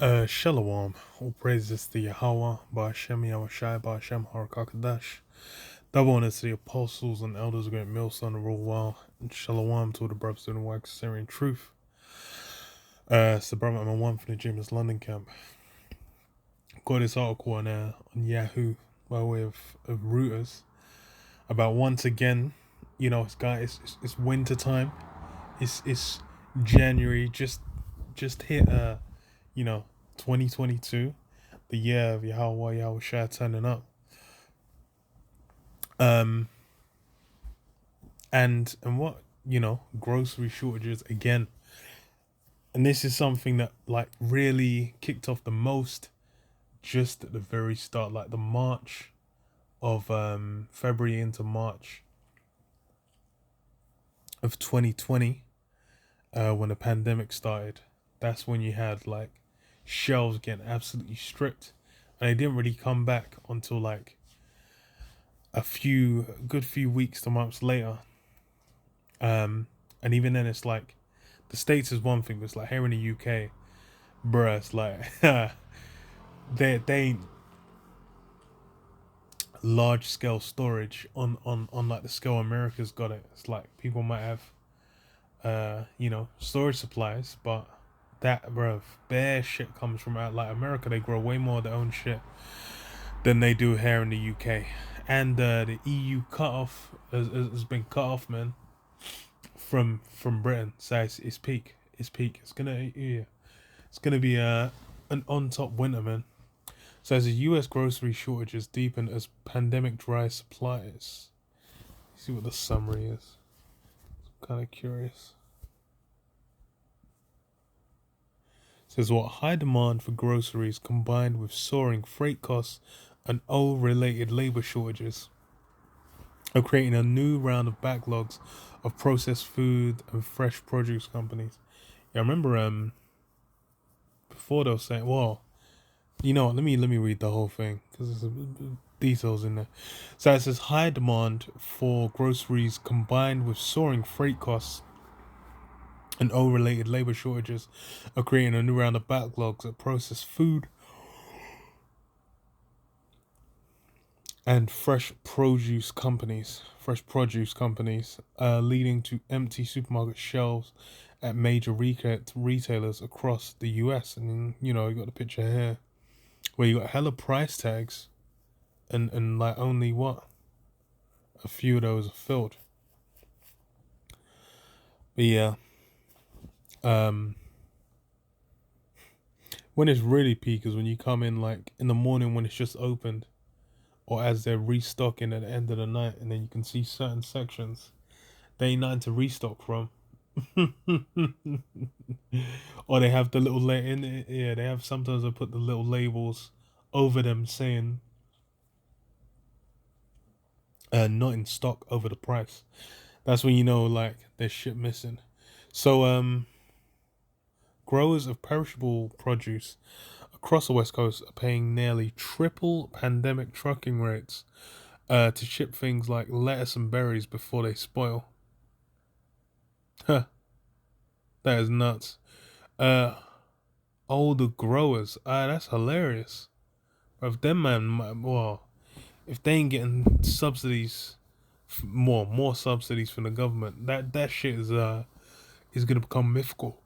Shalom, all praises to Yahweh, Ba'ashem Yahushai, Ba'ashem Harakakadash. Double honor to the apostles and elders, great millstone of rule well, and Shalom to all the brothers in the wax Syrian truth. It's the brother number one from the James London camp. Got this article on Yahoo by way of Reuters about once again, it's winter time. It's January, just hit 2022, the year of Yahweh Yahushua turning up. And what, grocery shortages again. And this is something that like really kicked off the most just at the very start, like the March of February into March of 2020, when the pandemic started. That's when you had like shelves getting absolutely stripped, and they didn't really come back until like a good few weeks to months later. And even then, it's like the States is one thing, but it's like here in the UK, bruh, it's like they ain't large scale storage on like the scale America's got it. It's like people might have storage supplies, but that, bruh, bare shit comes from out like America. They grow way more of their own shit than they do here in the UK. And the EU cutoff has been cut off, man, from Britain. So it's peak. It's peak. It's gonna be an on top winter, man. So as the US grocery shortages deepen as pandemic dries supplies. See what the summary is. I'm kind of curious. It says what high demand for groceries combined with soaring freight costs and oil-related labor shortages are creating a new round of backlogs of processed food and fresh produce companies. Yeah, I remember before they were saying, well, you know what, let me read the whole thing because there's details in there. So it says high demand for groceries combined with soaring freight costs and oil-related labor shortages are creating a new round of backlogs of processed food and fresh produce companies, leading to empty supermarket shelves at major retailers across the US. And you got the picture here where you got hella price tags, and like only what a few of those are filled. But yeah, when it's really peak is when you come in like in the morning when it's just opened, or as they're restocking at the end of the night, and then you can see certain sections they ain't nothing to restock from. Or they have the little they have, sometimes they put the little labels over them saying not in stock over the price. That's when you know like there's shit missing. So growers of perishable produce across the West Coast are paying nearly triple pandemic trucking rates to ship things like lettuce and berries before they spoil. Huh. That is nuts. Older growers. That's hilarious. If them man, well, if they ain't getting subsidies, more subsidies from the government, that shit is gonna become mythical.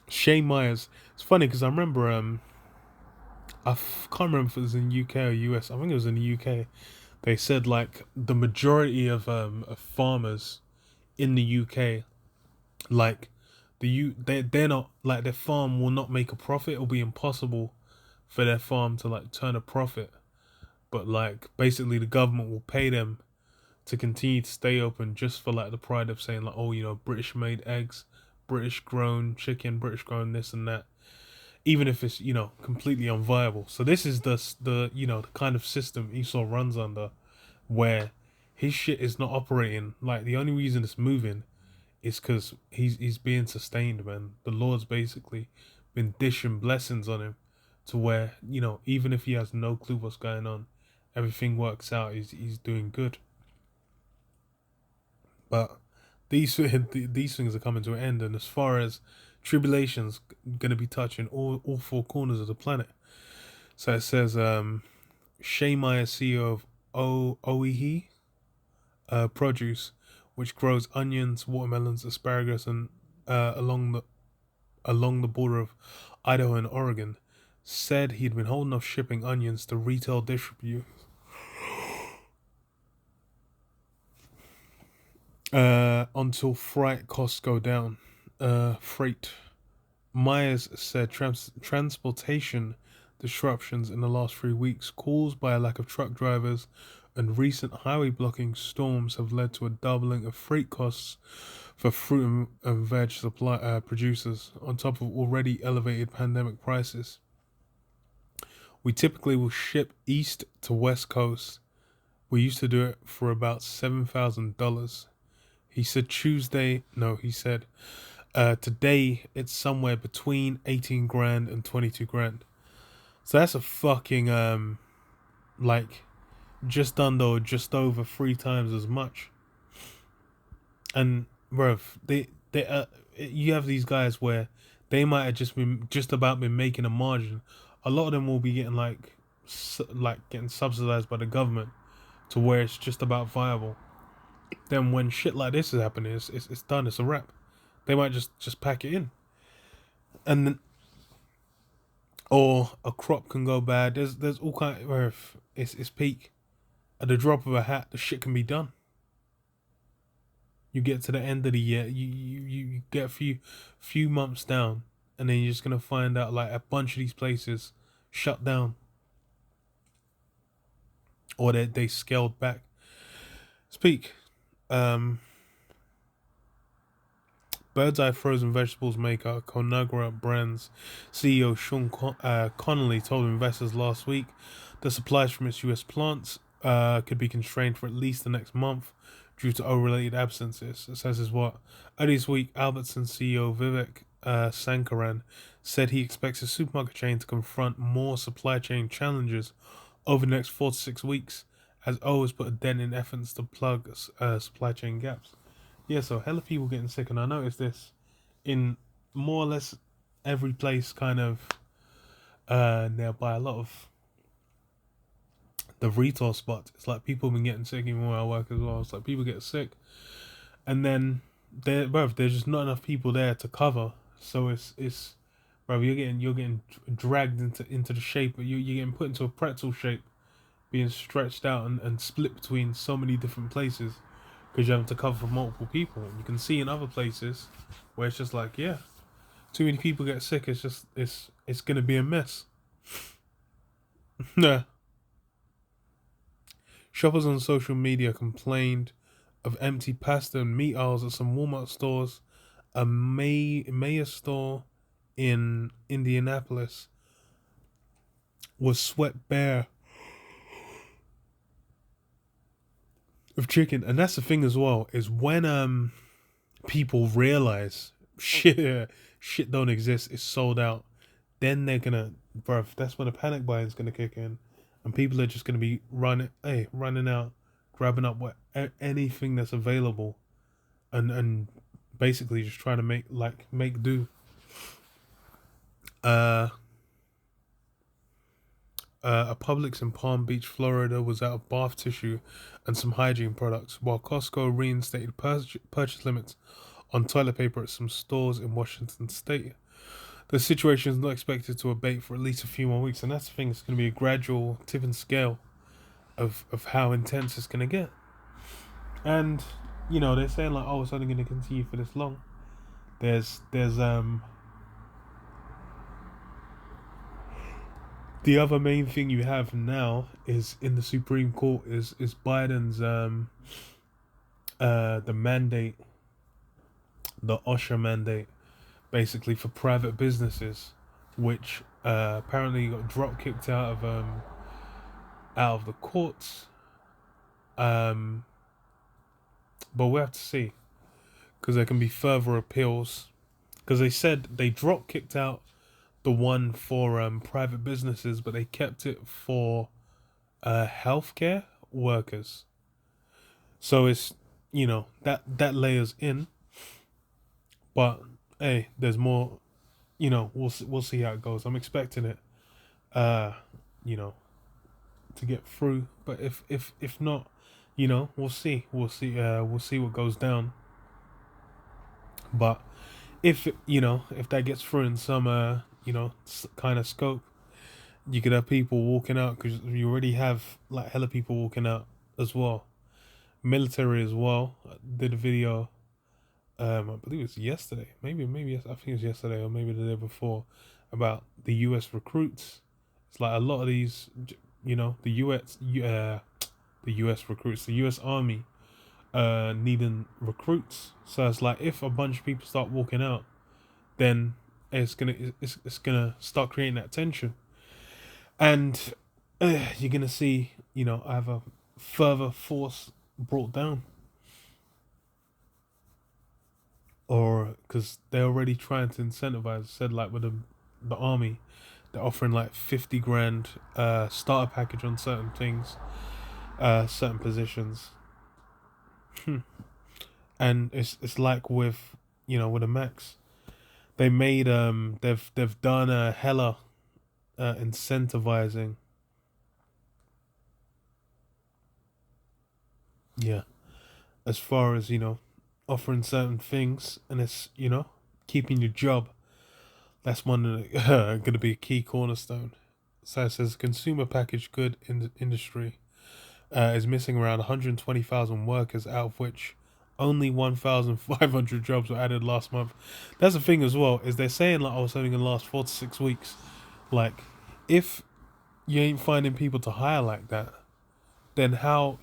Shane Myers. It's funny because I remember can't remember if it was in UK or US. I think it was in the UK. They said like the majority of farmers in the UK, like they're not like, their farm will not make a profit. It'll be impossible for their farm to like turn a profit. But like basically the government will pay them to continue to stay open just for like the pride of saying like, oh, British made eggs, British grown chicken, British grown this and that, even if it's completely unviable. So this is the kind of system Esau runs under, where his shit is not operating. Like the only reason it's moving is because he's being sustained, man. The Lord's basically been dishing blessings on him to where even if he has no clue what's going on, everything works out. He's doing good. But these things are coming to an end, and as far as tribulations going to be touching all four corners of the planet. So it says, Shay Meyer, CEO of Oehe Produce, which grows onions, watermelons, asparagus, and along the border of Idaho and Oregon, said he'd been holding off shipping onions to retail distributors until freight costs go down. Freight. Myers said transportation disruptions in the last 3 weeks, caused by a lack of truck drivers and recent highway blocking storms, have led to a doubling of freight costs for fruit and veg supply producers, on top of already elevated pandemic prices. We typically will ship east to west coast. We used to do it for about $7,000. He said today it's somewhere between 18 grand and 22 grand. So that's a fucking like just over 3 times as much. And bruv, you have these guys where they might have just about been making a margin. A lot of them will be getting like getting subsidized by the government to where it's just about viable. Then when shit like this is happening, it's done. It's a wrap. They might just pack it in, and then, or a crop can go bad. There's all kind of it's peak. At the drop of a hat, the shit can be done. You get to the end of the year, you get a few months down, and then you're just gonna find out like a bunch of these places shut down, or they scaled back. Speak. Bird's Eye frozen vegetables maker Conagra Brands CEO Sean Connolly told investors last week that supplies from its US plants could be constrained for at least the next month due to O-related absences. It says is what earlier this week, Albertsons CEO Vivek Sankaran said he expects the supermarket chain to confront more supply chain challenges over the next 4 to 6 weeks, as O has put a dent in efforts to plug supply chain gaps. Yeah, so hella people getting sick, and I noticed this in more or less every place kind of nearby. A lot of the retail spots, it's like people have been getting sick even where I work as well. It's like people get sick, and then there's just not enough people there to cover. So it's bro, you're getting dragged into the shape. You're getting put into a pretzel shape, being stretched out and split between so many different places, because you have to cover for multiple people. And you can see in other places where it's just like, yeah, too many people get sick. It's just it's gonna be a mess. Nah. Shoppers on social media complained of empty pasta and meat aisles at some Walmart stores. A Meijer store in Indianapolis was swept bare of chicken. And that's the thing as well, is when people realize shit don't exist, it's sold out, then they're gonna, bruv, that's when the panic buying is gonna kick in, and people are just gonna be running out, grabbing up anything that's available, and basically just trying to make do. A Publix in Palm Beach, Florida was out of bath tissue and some hygiene products, while Costco reinstated purchase limits on toilet paper at some stores in Washington state. The situation is not expected to abate for at least a few more weeks, and that's the thing, it's going to be a gradual tipping scale of how intense it's going to get. And, you know, they're saying like, oh, it's only going to continue for this long. There's the other main thing you have now is in the Supreme Court is Biden's the mandate, the OSHA mandate, basically for private businesses, which apparently got drop kicked out of the courts. But we have to see, because there can be further appeals, because they said they drop kicked out the one for private businesses, but they kept it for healthcare workers. So it's, you know, that layers in, but hey, there's more we'll see how it goes. I'm expecting it, uh, you know, to get through. But if not, we'll see. We'll see what goes down. But if that gets through in some kind of scope, you could have people walking out because you already have like hella people walking out as well. Military as well. I did a video. I believe it's yesterday. Maybe I think it's yesterday or maybe the day before about the U.S. recruits. It's like a lot of these, the the U.S. recruits, the U.S. Army, needing recruits. So it's like if a bunch of people start walking out, then it's gonna start creating that tension, and you're gonna see, I have a further force brought down, or because they're already trying to incentivize. Said like with the army, they're offering like 50 grand starter package on certain things, certain positions. And it's like with with the max, they made they've done a hella incentivizing, yeah, as far as offering certain things, and it's keeping your job. That's one going to be a key cornerstone. So it says consumer packaged good in the industry is missing around 120,000 workers, out of which only 1,500 jobs were added last month. That's the thing as well, is they're saying like, oh, it's only going to last 4 to 6 weeks. Like, if you ain't finding people to hire like that, then how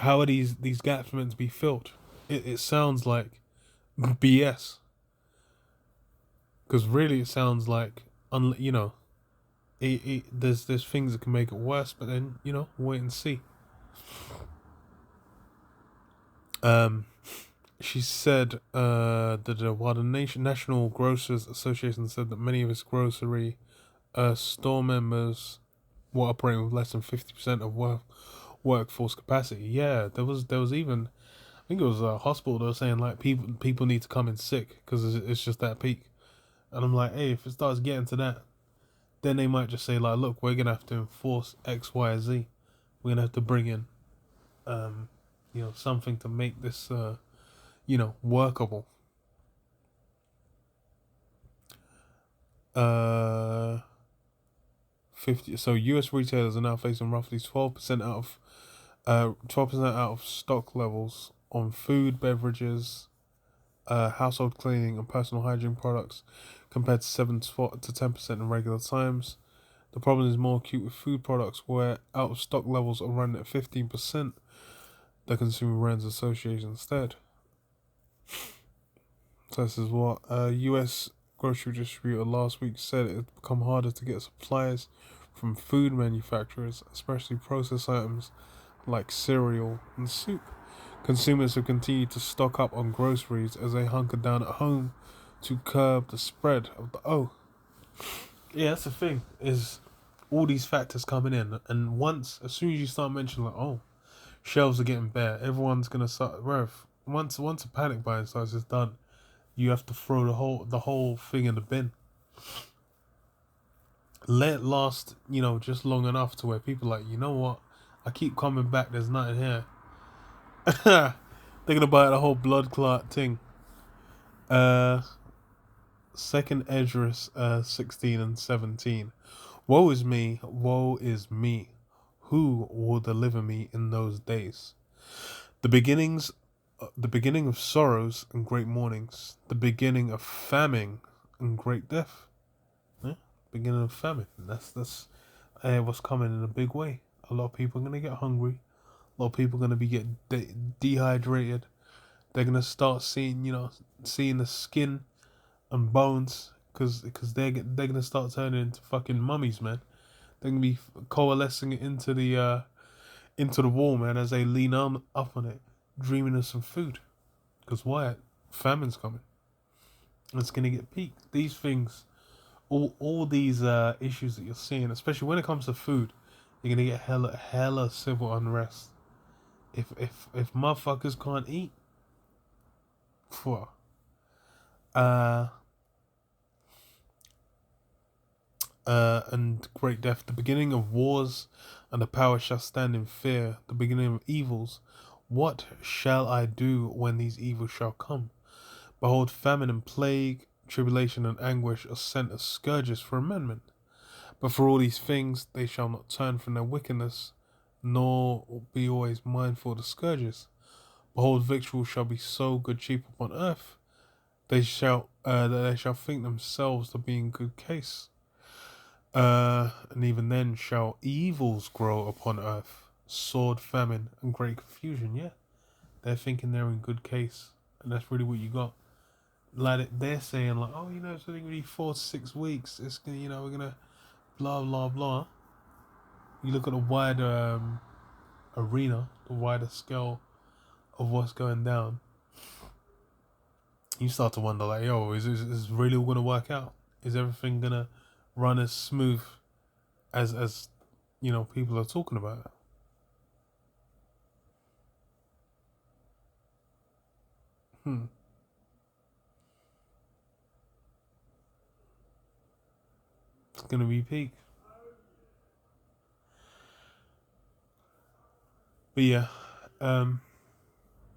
are these gaps meant to be filled? It sounds like BS. Because really, it sounds like, there's things that can make it worse, but then wait and see. Um, she said that while the National Grocers Association said that many of its grocery store members were operating with less than 50% of workforce capacity. Yeah, there was even, I think it was a hospital. They were saying like people need to come in sick because it's just that peak. And I'm like, hey, if it starts getting to that, then they might just say like, look, we're gonna have to enforce X, Y, Z. We're gonna have to bring in, something to make this, workable. 50. So U.S. retailers are now facing roughly 12% out of stock levels on food, beverages, household cleaning, and personal hygiene products, compared to 7 to 10% in regular times. The problem is more acute with food products, where out of stock levels are running at 15%. The Consumer Brands Association instead. So this is what a U.S. grocery distributor last week said it had become harder to get supplies from food manufacturers, especially processed items like cereal and soup. Consumers have continued to stock up on groceries as they hunker down at home to curb the spread of the Yeah, that's the thing, is all these factors coming in, and as soon as you start mentioning like, oh, shelves are getting bare, everyone's gonna start. Once a panic buying starts, it's done. You have to throw the whole thing in the bin. Let it last, just long enough to where people are like, you know what? I keep coming back. There's nothing here. They're gonna buy the whole blood clot thing. Second Esdras 16 and 17. Woe is me, woe is me. Who will deliver me in those days? The beginning of sorrows and great mournings, the beginning of famine and great death. Yeah? Beginning of famine. That's what's coming in a big way. A lot of people are gonna get hungry. A lot of people are gonna be getting dehydrated. They're gonna start seeing the skin and bones, because they're gonna start turning into fucking mummies, man. They're gonna be coalescing into the wall, man, as they lean up on it, dreaming of some food. Because why? Famine's coming. It's gonna get peaked. These things, all these issues that you're seeing, especially when it comes to food, you're gonna get hella civil unrest. If motherfuckers can't eat, for and great death, the beginning of wars, and the power shall stand in fear, the beginning of evils. What shall I do when these evils shall come? Behold, famine and plague, tribulation and anguish are sent as scourges for amendment. But for all these things they shall not turn from their wickedness, nor be always mindful of the scourges. Behold, victuals shall be so good cheap upon earth, that they shall think themselves to be in good case. And even then shall evils grow upon earth, sword, famine, and great confusion. Yeah, they're thinking they're in good case, and that's really what you got. Like they're saying, like, oh, it's only gonna be 4 to 6 weeks. It's gonna, we're gonna blah blah blah. You look at the wider arena, the wider scale of what's going down. You start to wonder, like, yo, is really all gonna work out? Is everything gonna run as smooth as people are talking about it? Hmm. It's gonna be peak. But yeah, I'll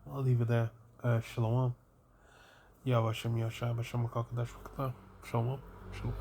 leave it there. Shalom. Yahweh Shem Yahshua B'Shem Makakadosh Shalom. Shalom.